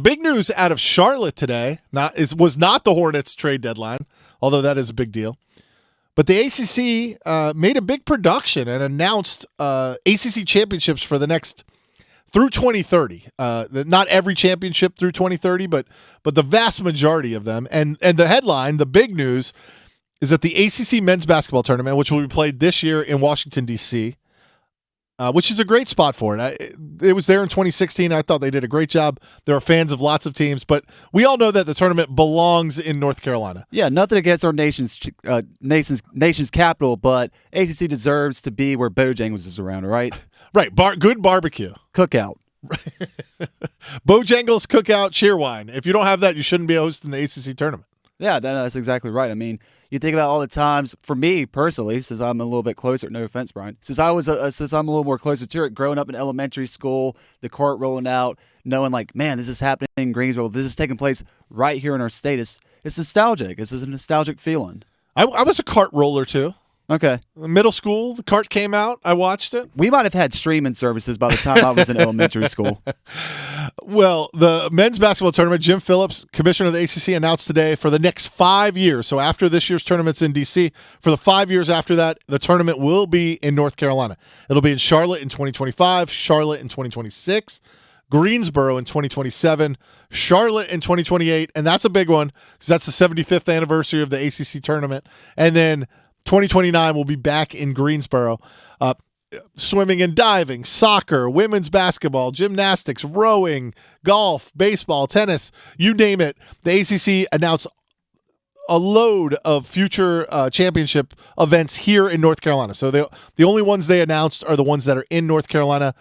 big news out of Charlotte today was not the Hornets trade deadline, although that is a big deal. But the ACC made a big production and announced ACC championships for the next through 2030. Not every championship through 2030, but the vast majority of them. And the headline, the big news, is that the ACC men's basketball tournament, which will be played this year in Washington, D.C., which is a great spot for it. It was there in 2016. I thought they did a great job. There are fans of lots of teams, but we all know that the tournament belongs in North Carolina. Yeah, nothing against our nation's capital, but ACC deserves to be where Bojangles is around, right? Right, good barbecue. Cookout. Bojangles, cookout, cheerwine. If you don't have that, you shouldn't be hosting the ACC tournament. Yeah, that's exactly right. I mean, you think about all the times, for me personally, since I'm a little bit closer, no offense, Brian, since I'm a little more closer to it, growing up in elementary school, the court rolling out, knowing like, man, this is happening in Greensboro, this is taking place right here in our state. It's nostalgic. This is a nostalgic feeling. I was a cart roller too. Okay. Middle school, the cart came out. I watched it. We might have had streaming services by the time I was in elementary school. Well, the men's basketball tournament, Jim Phillips, commissioner of the ACC, announced today for the next 5 years. So after this year's tournament's in D.C., for the 5 years after that, the tournament will be in North Carolina. It'll be in Charlotte in 2025, Charlotte in 2026, Greensboro in 2027, Charlotte in 2028, and that's a big one because that's the 75th anniversary of the ACC tournament. And then 2029 will be back in Greensboro. Swimming and diving, soccer, women's basketball, gymnastics, rowing, golf, baseball, tennis, you name it. The ACC announced a load of future championship events here in North Carolina. So the only ones they announced are the ones that are in North Carolina.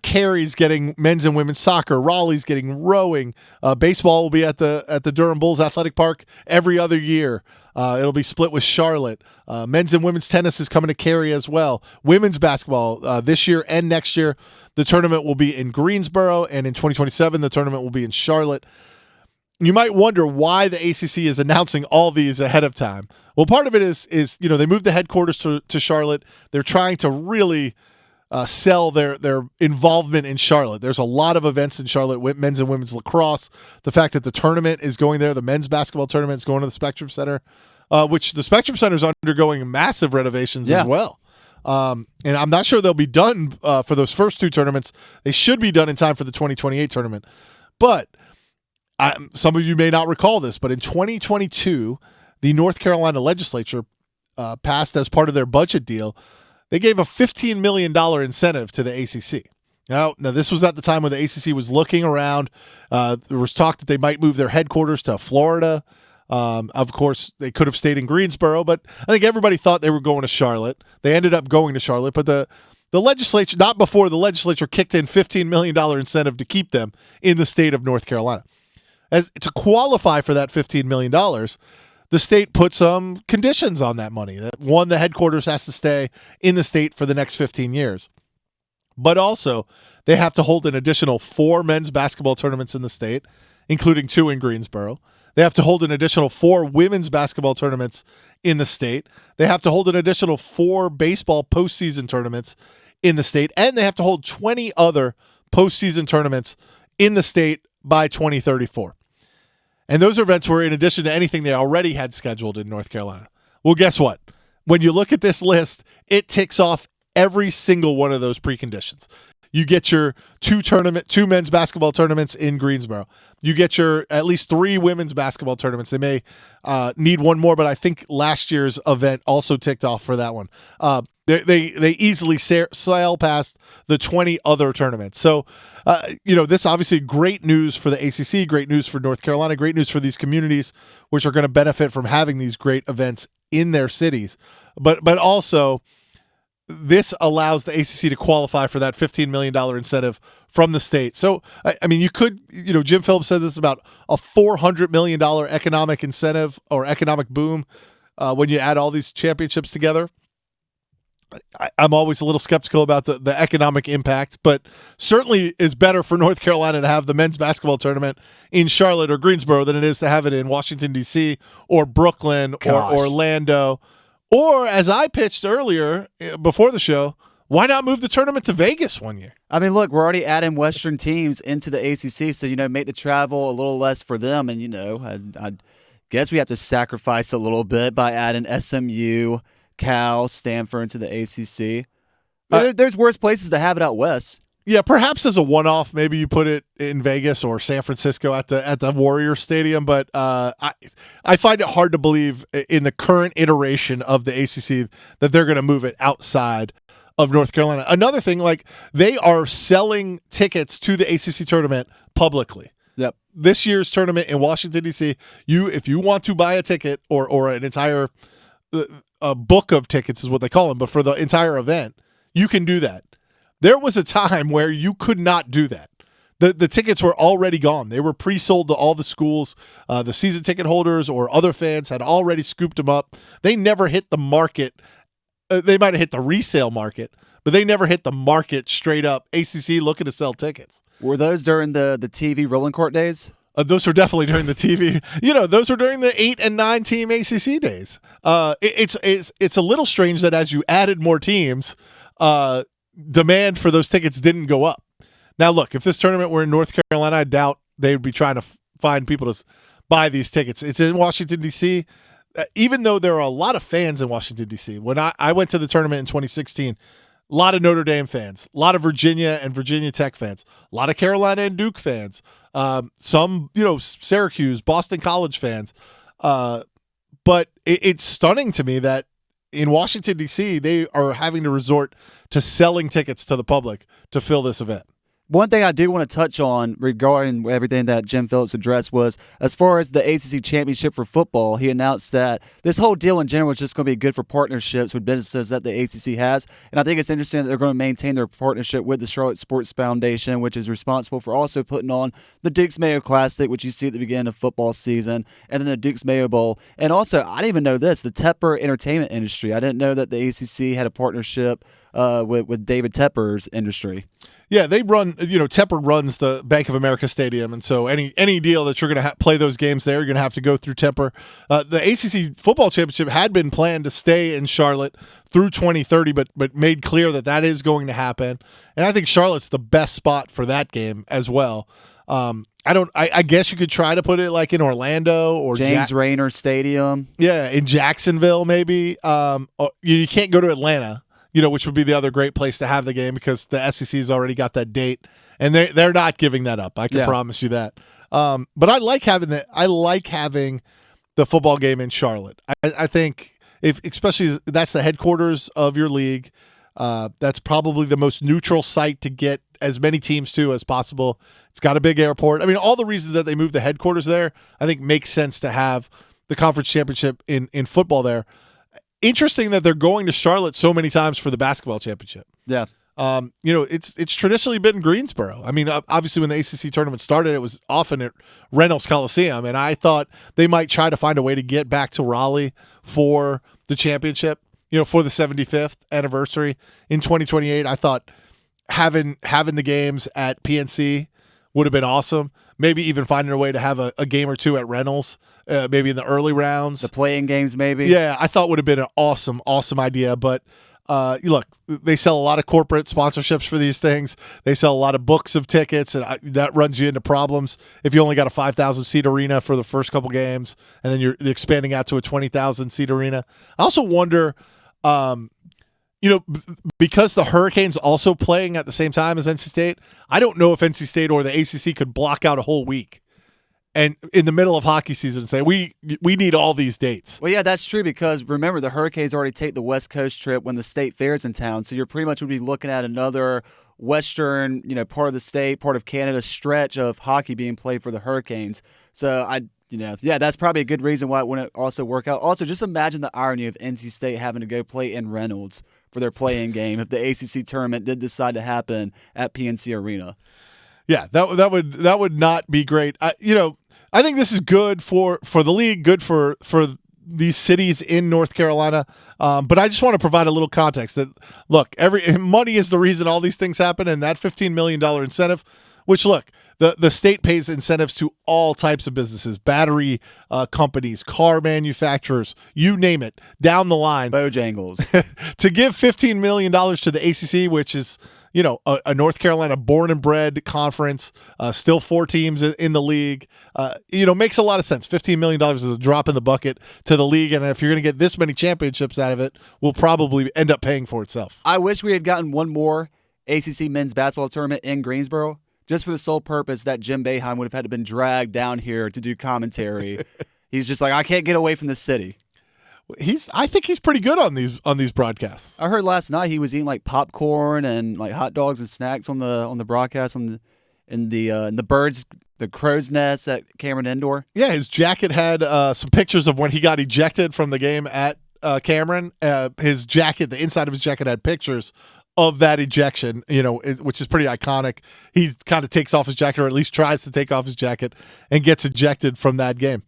Cary's getting men's and women's soccer. Raleigh's getting rowing. Baseball will be at the Durham Bulls Athletic Park every other year. It'll be split with Charlotte. Men's and women's tennis is coming to Cary as well. Women's basketball this year and next year, the tournament will be in Greensboro, and in 2027, the tournament will be in Charlotte. You might wonder why the ACC is announcing all these ahead of time. Well, part of it is they moved the headquarters to Charlotte. They're trying to really sell their involvement in Charlotte. There's a lot of events in Charlotte, men's and women's lacrosse. The fact that the tournament is going there, the men's basketball tournament is going to the Spectrum Center, which the Spectrum Center is undergoing massive renovations as well. And I'm not sure they'll be done for those first two tournaments. They should be done in time for the 2028 tournament. But some of you may not recall this, but in 2022, the North Carolina legislature passed as part of their budget deal, they gave a $15 million incentive to the ACC. Now, this was at the time when the ACC was looking around. There was talk that they might move their headquarters to Florida. Of course, they could have stayed in Greensboro, but I think everybody thought they were going to Charlotte. They ended up going to Charlotte, but the legislature, not before the legislature kicked in $15 million incentive to keep them in the state of North Carolina. As to qualify for that $15 million, the state put some conditions on that money. One, the headquarters has to stay in the state for the next 15 years. But also, they have to hold an additional 4 men's basketball tournaments in the state, including 2 in Greensboro. They have to hold an additional 4 women's basketball tournaments in the state. They have to hold an additional 4 baseball postseason tournaments in the state. And they have to hold 20 other postseason tournaments in the state by 2034. And those events were in addition to anything they already had scheduled in North Carolina. Well, guess what? When you look at this list, it ticks off every single one of those preconditions. You get your 2 men's basketball tournaments in Greensboro. You get your at least 3 women's basketball tournaments. They may need one more, but I think last year's event also ticked off for that one. They easily sail past the 20 other tournaments. So, this obviously great news for the ACC, great news for North Carolina, great news for these communities, which are going to benefit from having these great events in their cities. But also, this allows the ACC to qualify for that $15 million incentive from the state. So, I mean, you could, Jim Phillips said this about a $400 million economic incentive or economic boom when you add all these championships together. I'm always a little skeptical about the economic impact, but certainly is better for North Carolina to have the men's basketball tournament in Charlotte or Greensboro than it is to have it in Washington, D.C. or Brooklyn or Orlando. Or, as I pitched earlier before the show, Why not move the tournament to Vegas one year? I mean, look, we're already adding Western teams into the ACC, so, make the travel a little less for them. And, I guess we have to sacrifice a little bit by adding SMU, Cal, Stanford into the ACC. There's worse places to have it out west. Yeah, perhaps as a one-off, maybe you put it in Vegas or San Francisco at the Warrior Stadium. But I find it hard to believe in the current iteration of the ACC that they're going to move it outside of North Carolina. Another thing, like they are selling tickets to the ACC tournament publicly. Yep. This year's tournament in Washington, D.C., if you want to buy a ticket or an entire book of tickets is what they call them, but for the entire event, you can do that. There was a time where you could not do that. The tickets were already gone. They were pre-sold to all the schools. The season ticket holders or other fans had already scooped them up. They never hit the market. They might have hit the resale market, but they never hit the market straight up. ACC looking to sell tickets. Were those during the TV rolling court days? Those were definitely during the TV. Those were during the 8 and 9 team ACC days. It's a little strange that as you added more teams, demand for those tickets didn't go up. Now, look, if this tournament were in North Carolina, I doubt they would be trying to find people to buy these tickets. It's in Washington, D.C., even though there are a lot of fans in Washington, D.C. When I went to the tournament in 2016, a lot of Notre Dame fans, a lot of Virginia and Virginia Tech fans, a lot of Carolina and Duke fans, some, Syracuse, Boston College fans. But it's stunning to me that in Washington, D.C., they are having to resort to selling tickets to the public to fill this event. One thing I do want to touch on regarding everything that Jim Phillips addressed was, as far as the ACC Championship for football, he announced that this whole deal in general is just going to be good for partnerships with businesses that the ACC has. And I think it's interesting that they're going to maintain their partnership with the Charlotte Sports Foundation, which is responsible for also putting on the Dukes Mayo Classic, which you see at the beginning of football season, and then the Dukes Mayo Bowl. And also, I didn't even know this, the Tepper Entertainment Industry. I didn't know that the ACC had a partnership with David Tepper's industry. Yeah, they run, Tepper runs the Bank of America Stadium, and so any deal that you're going to play those games there, you're going to have to go through Tepper. The ACC Football Championship had been planned to stay in Charlotte through 2030, but made clear that is going to happen. And I think Charlotte's the best spot for that game as well. I guess you could try to put it like in Orlando or James Rayner Stadium. Yeah, in Jacksonville maybe. You can't go to Atlanta, which would be the other great place to have the game because the SEC's already got that date, and they're not giving that up. I can promise you that. But I like having that. I like having the football game in Charlotte. I think especially that's the headquarters of your league. That's probably the most neutral site to get as many teams to as possible. It's got a big airport. I mean, all the reasons that they moved the headquarters there, I think makes sense to have the conference championship in football there. Interesting that they're going to Charlotte so many times for the basketball championship. Yeah. It's traditionally been Greensboro. I mean, obviously when the ACC tournament started, it was often at Reynolds Coliseum, and I thought they might try to find a way to get back to Raleigh for the championship, for the 75th anniversary in 2028. I thought having the games at PNC would have been awesome. Maybe even finding a way to have a game or two at Reynolds, maybe in the early rounds. The play-in games, maybe. Yeah, I thought would have been an awesome idea. But look, they sell a lot of corporate sponsorships for these things. They sell a lot of books of tickets, and that runs you into problems if you only got a 5,000-seat arena for the first couple games, and then you're expanding out to a 20,000-seat arena. I also wonder, because the Hurricanes also playing at the same time as NC State, I don't know if NC State or the ACC could block out a whole week and in the middle of hockey season and say, we need all these dates. Well, yeah, that's true because remember, the Hurricanes already take the West Coast trip when the state fair's in town, so you're pretty much would be looking at another western, part of the state, part of Canada stretch of hockey being played for the Hurricanes. So that's probably a good reason why it wouldn't also work out. Also, just imagine the irony of NC State having to go play in Reynolds for their play-in game if the ACC tournament did decide to happen at PNC Arena. Yeah, that would not be great. I think this is good for the league, good for these cities in North Carolina. But I just want to provide a little context that, look, money is the reason all these things happen, and that $15 million incentive, which, look, the state pays incentives to all types of businesses, battery companies, car manufacturers, you name it, down the line. Bojangles. To give $15 million to the ACC, which is, a North Carolina born and bred conference, still 4 teams in the league, makes a lot of sense. $15 million is a drop in the bucket to the league, and if you're going to get this many championships out of it, will probably end up paying for itself. I wish we had gotten one more ACC men's basketball tournament in Greensboro, just for the sole purpose that Jim Boeheim would have had to been dragged down here to do commentary. He's just like, I can't get away from the city. I think he's pretty good on these broadcasts. I heard last night he was eating like popcorn and like hot dogs and snacks on the broadcast in the crow's nest at Cameron Indoor. Yeah, his jacket had some pictures of when he got ejected from the game at Cameron. His jacket, the inside of his jacket, had pictures of that ejection, which is pretty iconic. He kind of takes off his jacket, or at least tries to take off his jacket, and gets ejected from that game.